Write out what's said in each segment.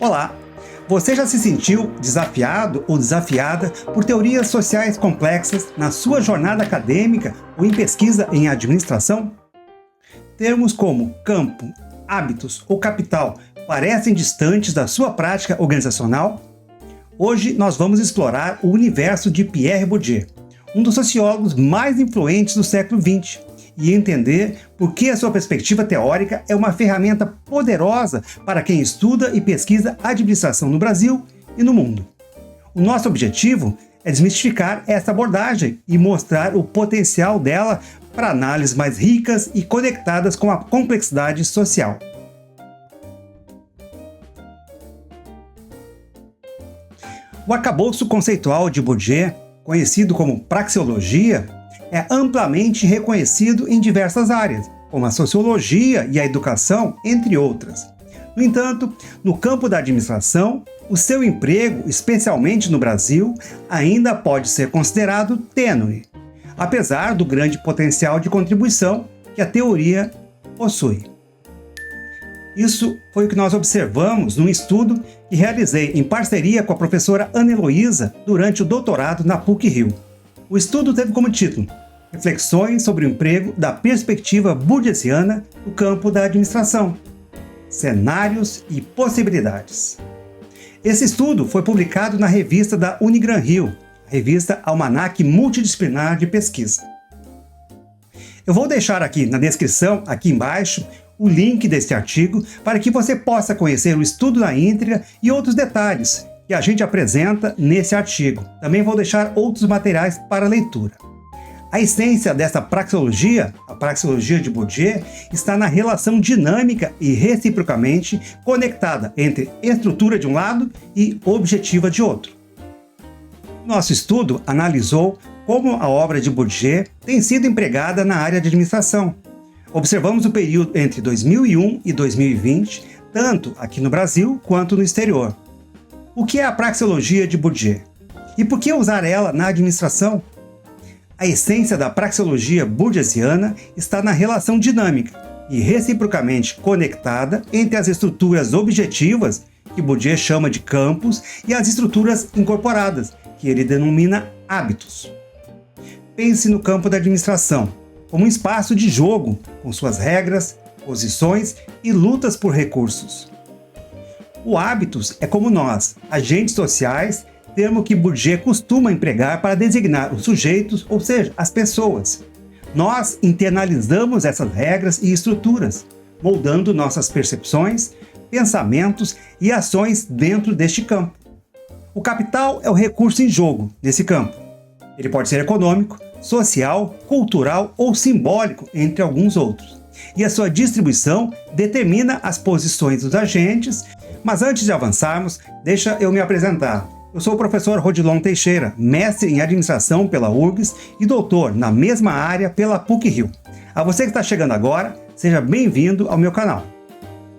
Olá! Você já se sentiu desafiado ou desafiada por teorias sociais complexas na sua jornada acadêmica ou em pesquisa em administração? Termos como campo, hábitos ou capital parecem distantes da sua prática organizacional? Hoje nós vamos explorar o universo de Pierre Bourdieu, um dos sociólogos mais influentes do século XX, e entender por que a sua perspectiva teórica é uma ferramenta poderosa para quem estuda e pesquisa administração no Brasil e no mundo. O nosso objetivo é desmistificar essa abordagem e mostrar o potencial dela para análises mais ricas e conectadas com a complexidade social. O arcabouço conceitual de Bourdieu, conhecido como praxeologia, é amplamente reconhecido em diversas áreas, como a sociologia e a educação, entre outras. No entanto, no campo da administração, o seu emprego, especialmente no Brasil, ainda pode ser considerado tênue, apesar do grande potencial de contribuição que a teoria possui. Isso foi o que nós observamos num estudo que realizei em parceria com a professora Ana Heloísa durante o doutorado na PUC-Rio. O estudo teve como título Reflexões sobre o emprego da perspectiva bourdieusiana no campo da administração, cenários e possibilidades. Esse estudo foi publicado na revista da Unigran-Rio, a revista Almanaque Multidisciplinar de Pesquisa. Eu vou deixar aqui na descrição, aqui embaixo, o link deste artigo para que você possa conhecer o estudo na íntegra e outros detalhes que a gente apresenta nesse artigo. Também vou deixar outros materiais para leitura. A essência dessa praxeologia, a praxeologia de Bourdieu, está na relação dinâmica e reciprocamente conectada entre estrutura de um lado e objetiva de outro. Nosso estudo analisou como a obra de Bourdieu tem sido empregada na área de administração. Observamos o período entre 2001 e 2020, tanto aqui no Brasil quanto no exterior. O que é a praxeologia de Bourdieu? E por que usar ela na administração? A essência da praxeologia bourdieusiana está na relação dinâmica e reciprocamente conectada entre as estruturas objetivas, que Bourdieu chama de campos, e as estruturas incorporadas, que ele denomina hábitos. Pense no campo da administração como um espaço de jogo, com suas regras, posições e lutas por recursos. O hábitos é como nós, agentes sociais, termo que Bourdieu costuma empregar para designar os sujeitos, ou seja, as pessoas. Nós internalizamos essas regras e estruturas, moldando nossas percepções, pensamentos e ações dentro deste campo. O capital é o recurso em jogo nesse campo. Ele pode ser econômico, social, cultural ou simbólico, entre alguns outros. E a sua distribuição determina as posições dos agentes. Mas antes de avançarmos, deixa eu me apresentar. Eu sou o professor Rodilon Teixeira, mestre em administração pela URGS e doutor na mesma área pela PUC-Rio. A você que está chegando agora, seja bem-vindo ao meu canal.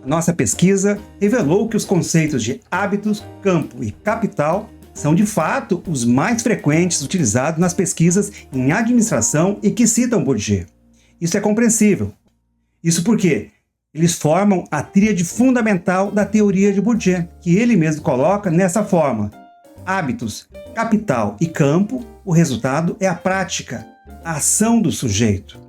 A nossa pesquisa revelou que os conceitos de hábitos, campo e capital são de fato os mais frequentes utilizados nas pesquisas em administração e que citam Bourdieu. Isso é compreensível. Isso porque eles formam a tríade fundamental da teoria de Bourdieu, que ele mesmo coloca nessa forma: hábitos, capital e campo. O resultado é a prática, a ação do sujeito.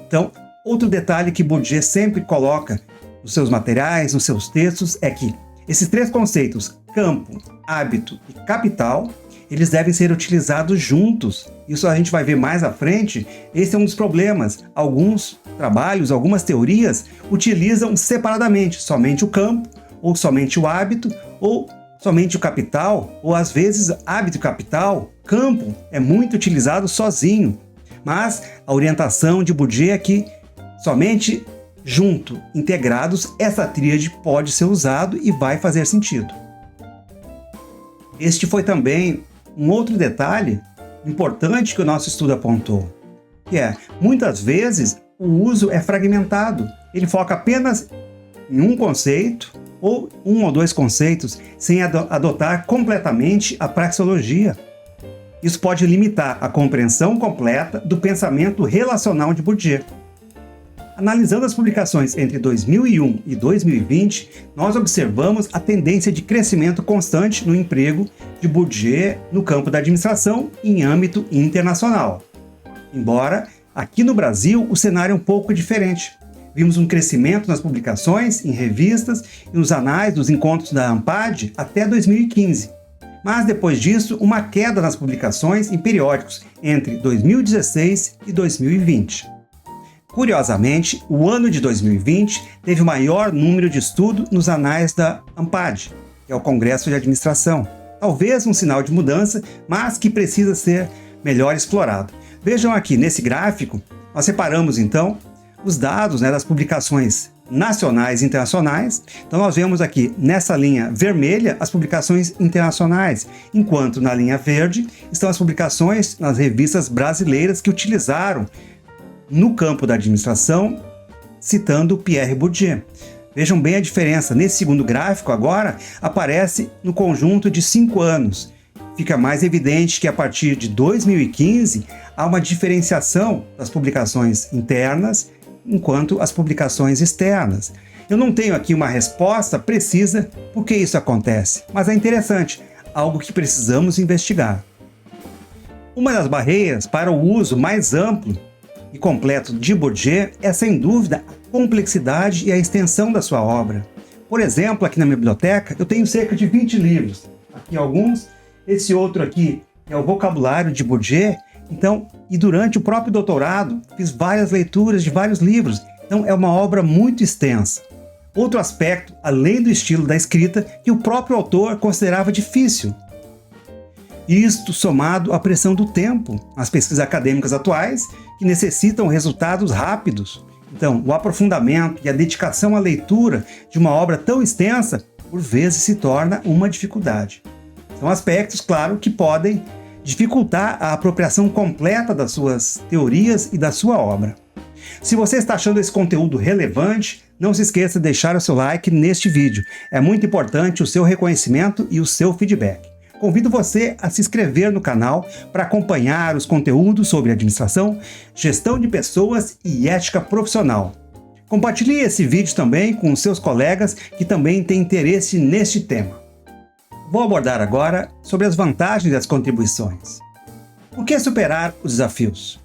Então, outro detalhe que Bourdieu sempre coloca nos seus materiais, nos seus textos, é que esses três conceitos, campo, hábito e capital, eles devem ser utilizados juntos. Isso a gente vai ver mais à frente. Esse é um dos problemas. Alguns trabalhos, algumas teorias utilizam separadamente somente o campo, ou somente o hábito, ou somente o capital, ou às vezes hábito e capital. Campo é muito utilizado sozinho, mas a orientação de Bourdieu é que somente junto, integrados, essa tríade pode ser usado e vai fazer sentido. Este foi também um outro detalhe importante que o nosso estudo apontou, que é, muitas vezes, o uso é fragmentado. Ele foca apenas em um conceito, ou um ou dois conceitos, sem adotar completamente a praxeologia. Isso pode limitar a compreensão completa do pensamento relacional de Bourdieu. Analisando as publicações entre 2001 e 2020, nós observamos a tendência de crescimento constante no emprego de Bourdieu no campo da administração em âmbito internacional. Embora, aqui no Brasil, o cenário é um pouco diferente. Vimos um crescimento nas publicações, em revistas e nos anais dos encontros da ANPAD até 2015. Mas depois disso, uma queda nas publicações em periódicos entre 2016 e 2020. Curiosamente, o ano de 2020 teve o maior número de estudo nos anais da ANPAD, que é o Congresso de Administração. Talvez um sinal de mudança, mas que precisa ser melhor explorado. Vejam aqui, nesse gráfico, nós separamos então os dados das publicações nacionais e internacionais. Então nós vemos aqui nessa linha vermelha as publicações internacionais, enquanto na linha verde estão as publicações nas revistas brasileiras que utilizaram no campo da administração, citando Pierre Bourdieu. Vejam bem a diferença. Nesse segundo gráfico agora aparece no conjunto de 5 anos. Fica mais evidente que a partir de 2015 há uma diferenciação das publicações internas enquanto as publicações externas. Eu não tenho aqui uma resposta precisa por que isso acontece, mas é interessante, algo que precisamos investigar. Uma das barreiras para o uso mais amplo e completo de Bourdieu é, sem dúvida, a complexidade e a extensão da sua obra. Por exemplo, aqui na minha biblioteca eu tenho cerca de 20 livros. Aqui alguns, esse outro aqui é o vocabulário de Bourdieu. Então, e durante o próprio doutorado, fiz várias leituras de vários livros. Então, é uma obra muito extensa. Outro aspecto, além do estilo da escrita, que o próprio autor considerava difícil. Isto somado à pressão do tempo, as pesquisas acadêmicas atuais, que necessitam resultados rápidos. Então, o aprofundamento e a dedicação à leitura de uma obra tão extensa, por vezes se torna uma dificuldade. São aspectos, claro, que podem dificultar a apropriação completa das suas teorias e da sua obra. Se você está achando esse conteúdo relevante, não se esqueça de deixar o seu like neste vídeo. É muito importante o seu reconhecimento e o seu feedback. Convido você a se inscrever no canal para acompanhar os conteúdos sobre administração, gestão de pessoas e ética profissional. Compartilhe esse vídeo também com os seus colegas que também têm interesse neste tema. Vou abordar agora sobre as vantagens das contribuições. Por que superar os desafios?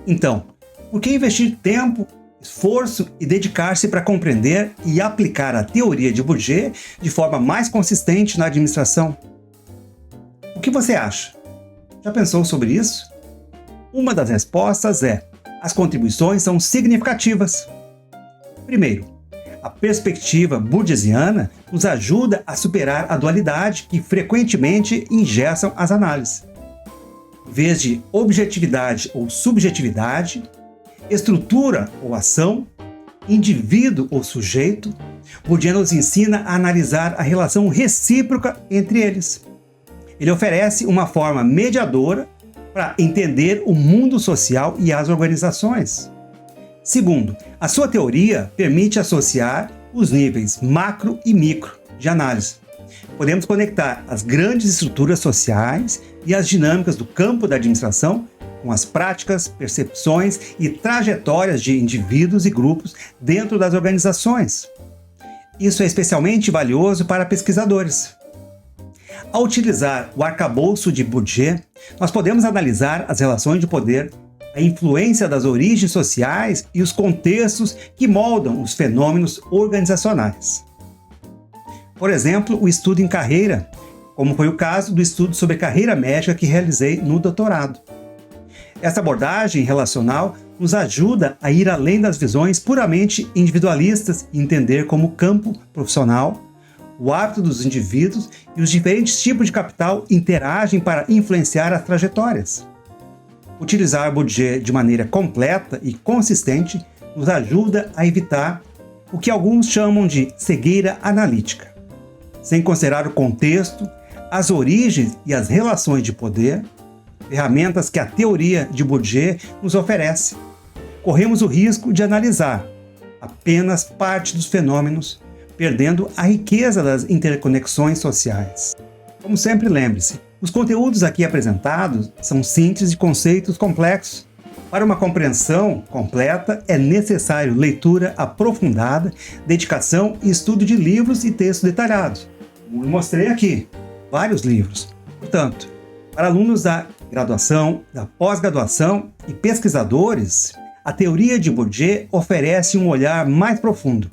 Então, por que investir tempo, esforço e dedicar-se para compreender e aplicar a teoria de Bourdieu de forma mais consistente na administração? O que você acha? Já pensou sobre isso? Uma das respostas é: as contribuições são significativas. Primeiro, a perspectiva bourdieusiana nos ajuda a superar a dualidade que frequentemente engessam as análises. Em vez de objetividade ou subjetividade, estrutura ou ação, indivíduo ou sujeito, Bourdieu nos ensina a analisar a relação recíproca entre eles. Ele oferece uma forma mediadora para entender o mundo social e as organizações. Segundo, a sua teoria permite associar os níveis macro e micro de análise. Podemos conectar as grandes estruturas sociais e as dinâmicas do campo da administração com as práticas, percepções e trajetórias de indivíduos e grupos dentro das organizações. Isso é especialmente valioso para pesquisadores. Ao utilizar o arcabouço de Bourdieu, nós podemos analisar as relações de poder, a influência das origens sociais e os contextos que moldam os fenômenos organizacionais. Por exemplo, o estudo em carreira, como foi o caso do estudo sobre carreira médica que realizei no doutorado. Essa abordagem relacional nos ajuda a ir além das visões puramente individualistas e entender como o campo profissional, o hábito dos indivíduos e os diferentes tipos de capital interagem para influenciar as trajetórias. Utilizar Bourdieu de maneira completa e consistente nos ajuda a evitar o que alguns chamam de cegueira analítica, sem considerar o contexto, as origens e as relações de poder, ferramentas que a teoria de Bourdieu nos oferece. Corremos o risco de analisar apenas parte dos fenômenos, perdendo a riqueza das interconexões sociais. Como sempre, lembre-se, os conteúdos aqui apresentados são síntese de conceitos complexos. Para uma compreensão completa, é necessário leitura aprofundada, dedicação e estudo de livros e textos detalhados. Como eu mostrei aqui, vários livros. Portanto, para alunos da graduação, da pós-graduação e pesquisadores, a teoria de Bourdieu oferece um olhar mais profundo,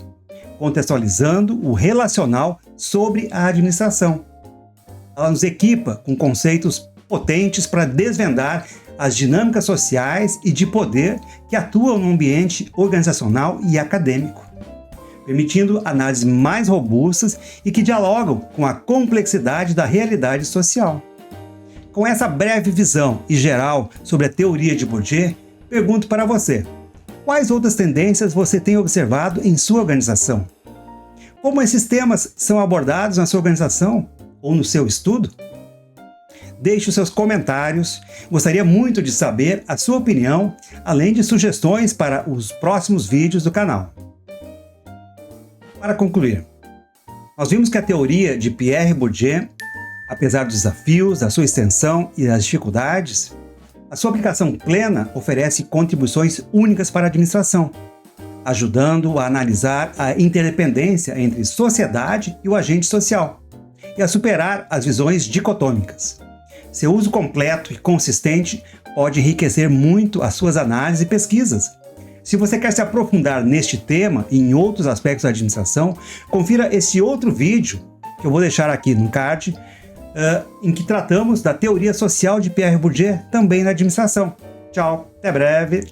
contextualizando o relacional sobre a administração. Ela nos equipa com conceitos potentes para desvendar as dinâmicas sociais e de poder que atuam no ambiente organizacional e acadêmico, permitindo análises mais robustas e que dialogam com a complexidade da realidade social. Com essa breve visão e geral sobre a teoria de Bourdieu, pergunto para você: quais outras tendências você tem observado em sua organização? Como esses temas são abordados na sua organização ou no seu estudo? Deixe os seus comentários. Gostaria muito de saber a sua opinião, além de sugestões para os próximos vídeos do canal. Para concluir, nós vimos que a teoria de Pierre Bourdieu, apesar dos desafios, da sua extensão e das dificuldades, a sua aplicação plena oferece contribuições únicas para a administração, ajudando a analisar a interdependência entre sociedade e o agente social, e a superar as visões dicotômicas. Seu uso completo e consistente pode enriquecer muito as suas análises e pesquisas. Se você quer se aprofundar neste tema e em outros aspectos da administração, confira esse outro vídeo, que eu vou deixar aqui no card, em que tratamos da teoria social de Pierre Bourdieu, também na administração. Tchau, até breve!